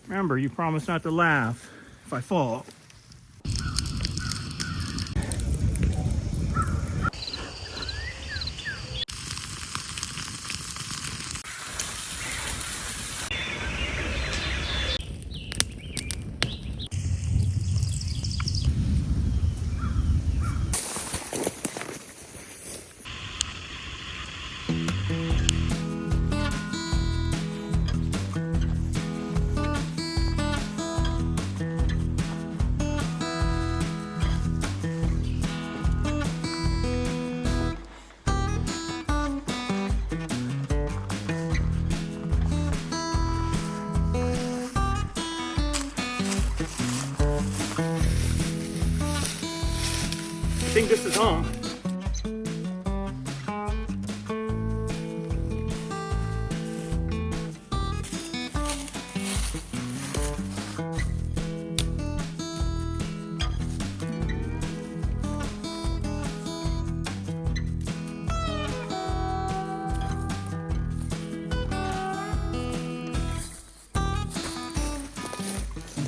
Remember, you promised not to laugh if I fall. I think this is home.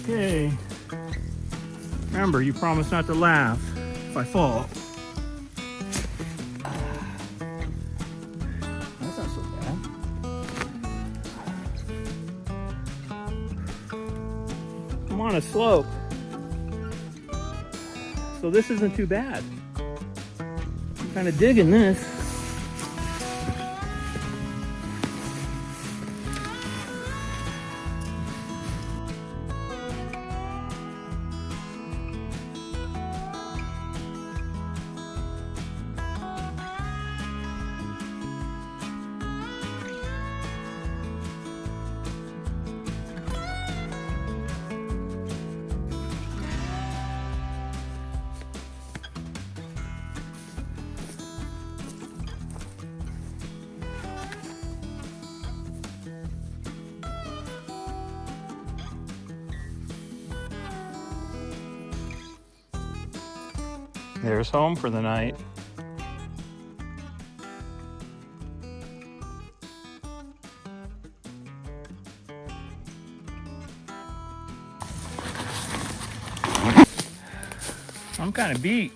Okay. Remember, you promised not to laugh if I fall. That's not so bad. I'm on a slope, so this isn't too bad. I'm kind of digging this. There's home for the night. I'm kind of beat.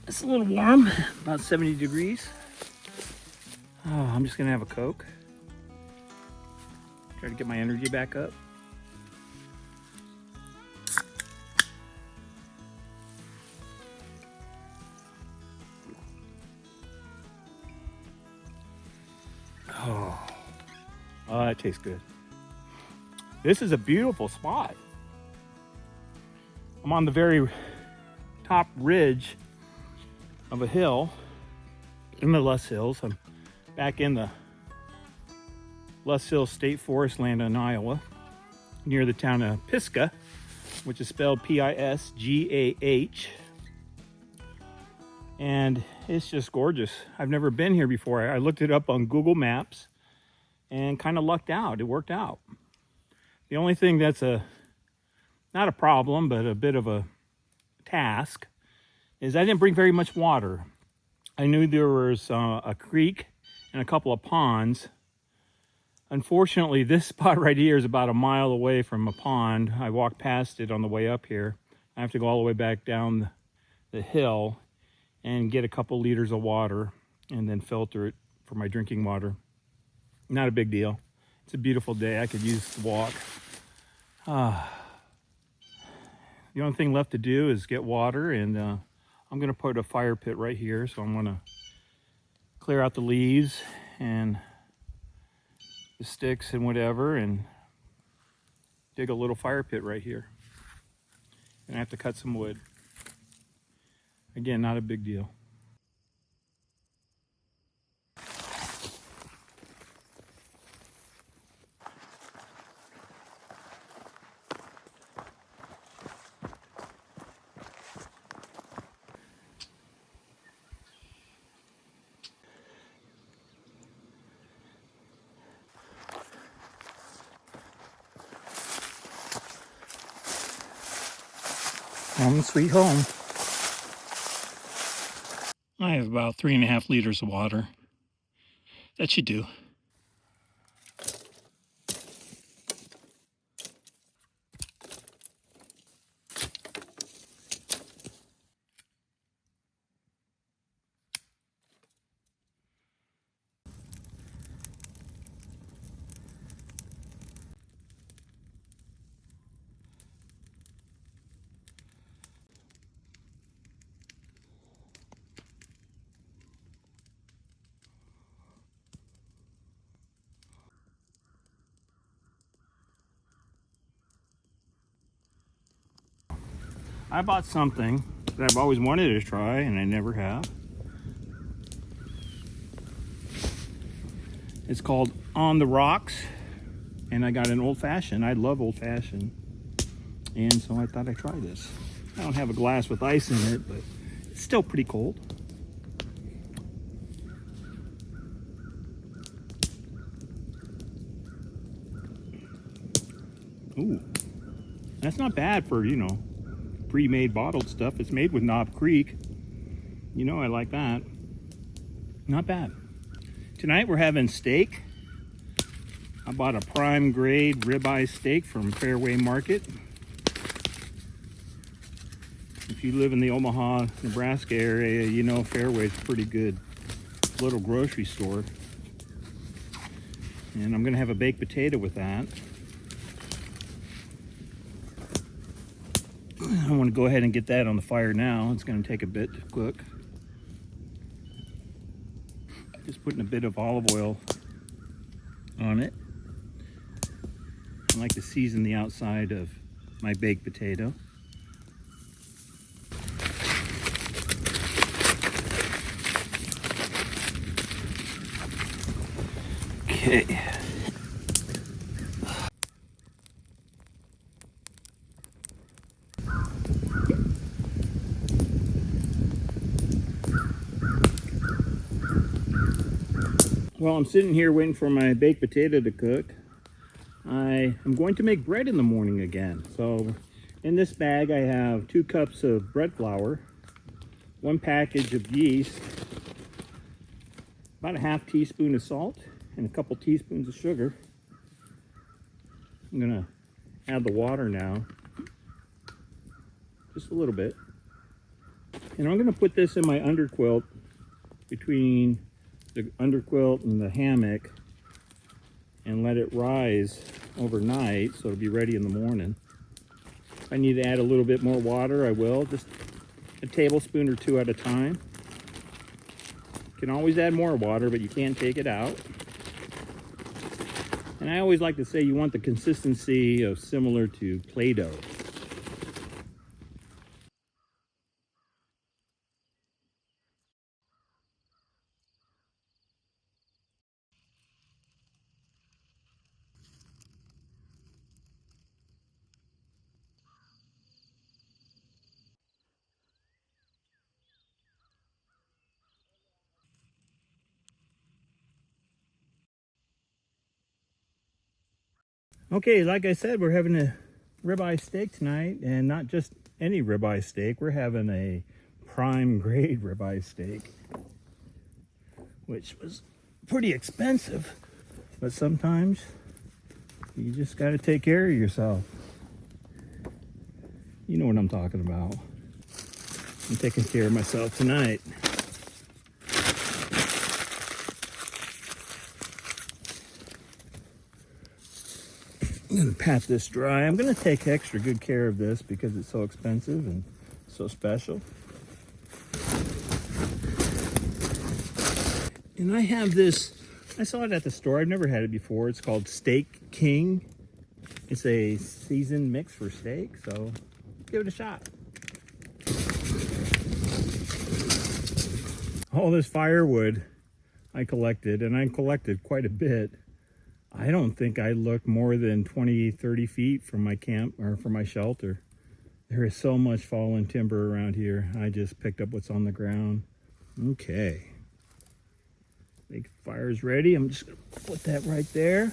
It's a little warm, about 70 degrees. Oh, I'm just gonna have a Coke. Try to get my energy back up. Oh, that tastes good. This is a beautiful spot. I'm on the very top ridge of a hill in the Loess Hills. I'm back in the Loess Hills State Forest land in Iowa, near the town of Pisgah, which is spelled P-I-S-G-A-H. And it's just gorgeous. I've never been here before. I looked it up on Google Maps and kind of lucked out. It worked out. The only thing that's not a problem, but a bit of a task, is I didn't bring very much water. I knew there was a creek and a couple of ponds. Unfortunately, this spot right here is about a mile away from a pond. I walked past it on the way up here. I have to go all the way back down the hill and get a couple liters of water and then filter it for my drinking water. Not a big deal. It's a beautiful day. I could use the walk. The only thing left to do is get water, and I'm gonna put a fire pit right here. So I'm gonna clear out the leaves and the sticks and whatever and dig a little fire pit right here. And I have to cut some wood. Again, not a big deal. Home sweet home. I have about 3.5 liters of water. That should do. I bought something that I've always wanted to try and I never have. It's called On the Rocks, and I got an old fashioned. I love old fashioned, and so I thought I'd try this. I don't have a glass with ice in it, but it's still pretty cold. Ooh, that's not bad for, you know, pre-made bottled stuff. It's made with Knob Creek. You know I like that. Not bad. Tonight we're having steak. I bought a prime grade ribeye steak from Fairway Market. If you live in the Omaha, Nebraska area, you know Fairway's a pretty good little grocery store. And I'm gonna have a baked potato with that. I want to go ahead and get that on the fire now. It's going to take a bit to cook. Just putting a bit of olive oil on it. I like to season the outside of my baked potato. Okay. While I'm sitting here waiting for my baked potato to cook, I am going to make bread in the morning again. So in this bag I have 2 cups of bread flour, 1 package of yeast, about a half teaspoon of salt, and a couple teaspoons of sugar. I'm gonna add the water now, just a little bit. And I'm gonna put this in my underquilt between the underquilt and the hammock and let it rise overnight so it'll be ready in the morning. If I need to add a little bit more water, I will, just a tablespoon or 2 at a time. You can always add more water, but you can't take it out. And I always like to say you want the consistency of similar to Play-Doh. Okay, like I said, we're having a ribeye steak tonight, and not just any ribeye steak. We're having a prime grade ribeye steak, which was pretty expensive, but sometimes you just got to take care of yourself. You know what I'm talking about. I'm taking care of myself tonight. I'm going to pat this dry. I'm going to take extra good care of this because it's so expensive and so special. And I have this, I saw it at the store. I've never had it before. It's called Steak King. It's a seasoned mix for steak, so give it a shot. All this firewood I collected, and I collected quite a bit. I don't think I looked more than 20, 30 feet from my camp or from my shelter. There is so much fallen timber around here. I just picked up what's on the ground. Okay. Big fire's ready. I'm just gonna put that right there.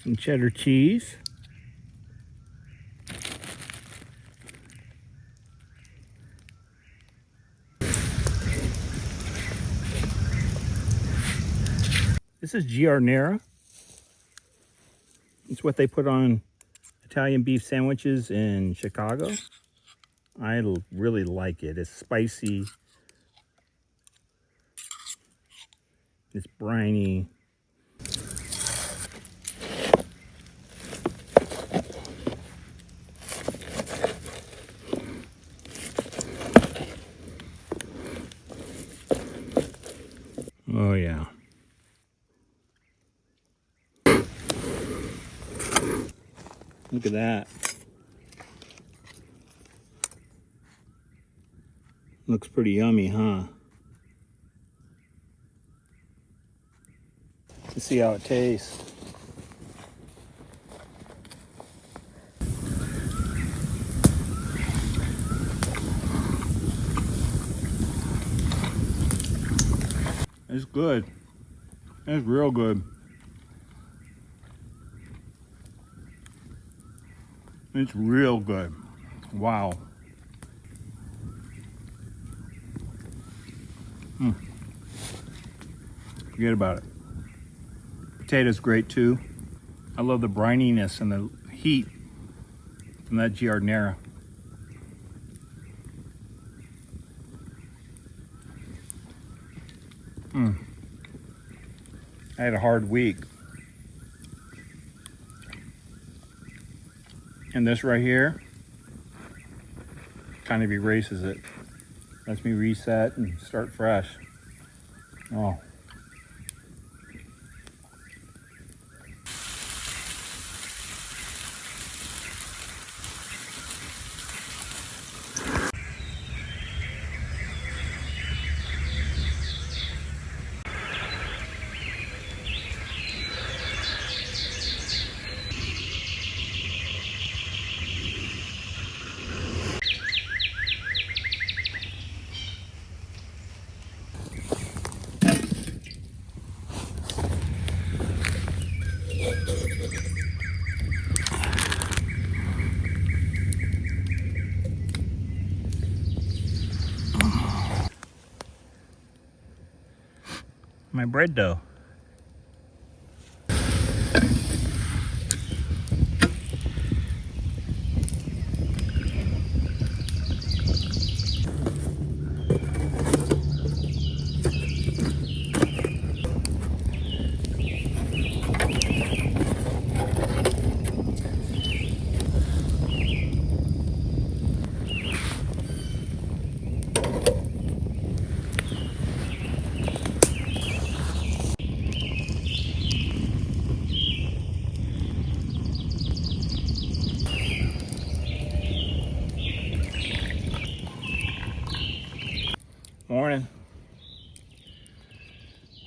Some cheddar cheese. This is giardiniera. It's what they put on Italian beef sandwiches in Chicago. I really like it. It's spicy. It's briny. Oh yeah. Look at that. Looks pretty yummy, huh? Let's see how it tastes. It's good. It's real good. It's real good. Wow. Forget about it. Potato's great too. I love the brininess and the heat from that giardiniera. I had a hard week. And this right here kind of erases it. Lets me reset and start fresh. Oh. My bread dough. Morning.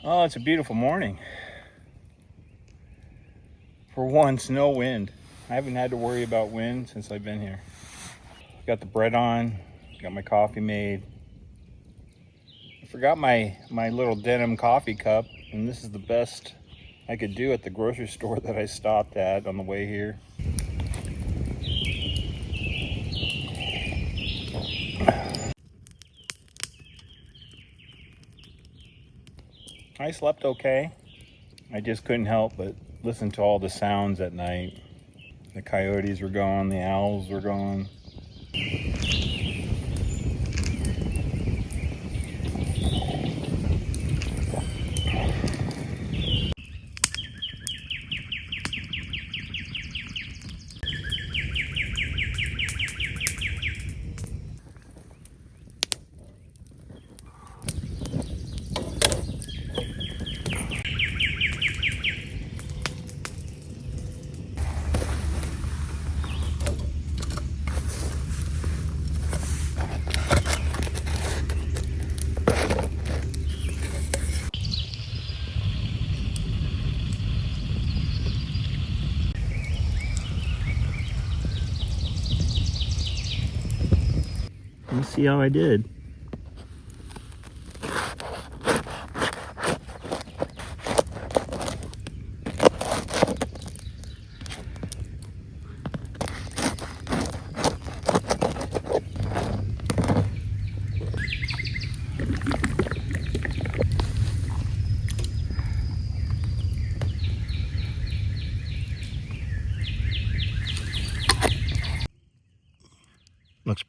Oh, it's a beautiful morning. For once, no wind. I haven't had to worry about wind since I've been here. Got the bread on, got my coffee made. I forgot my little denim coffee cup, and this is the best I could do at the grocery store that I stopped at on the way here. I slept okay. I just couldn't help but listen to all the sounds at night. The coyotes were gone, the owls were gone. Let's see how I did.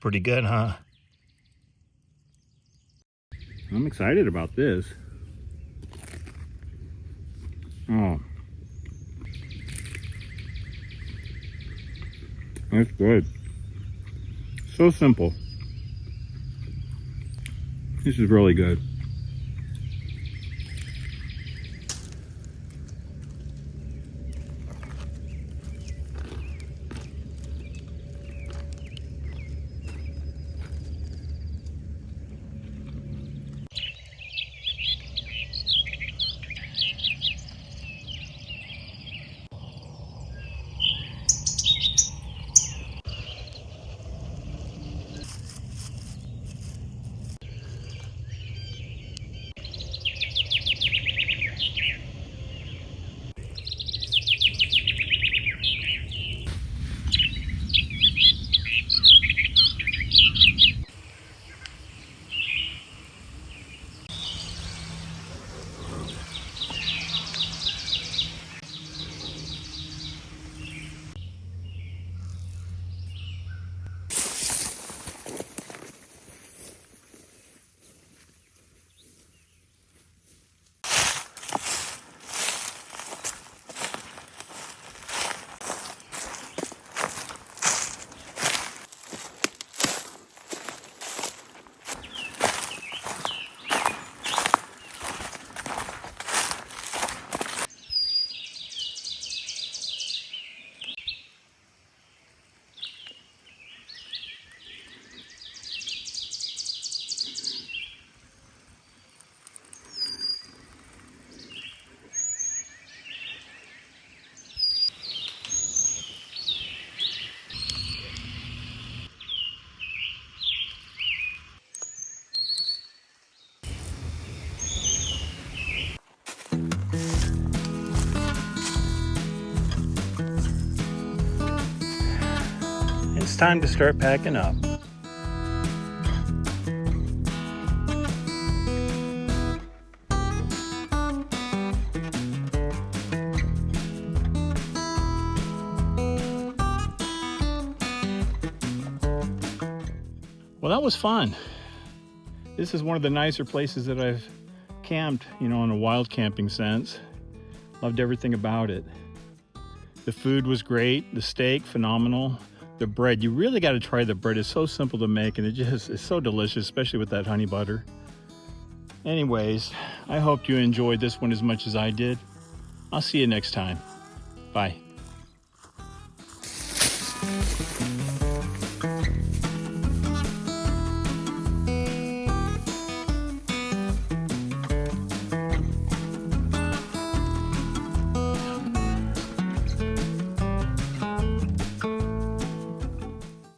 pretty good, huh? I'm excited about this. Oh. That's good. So simple. This is really good. It's time to start packing up. Well, that was fun. This is one of the nicer places that I've camped, you know, in a wild camping sense. Loved everything about it. The food was great, the steak, phenomenal. The bread, you really got to try the bread. It's so simple to make and it just is so delicious, especially with that honey butter. Anyways, I hope you enjoyed this one as much as I did. I'll see you next time. Bye.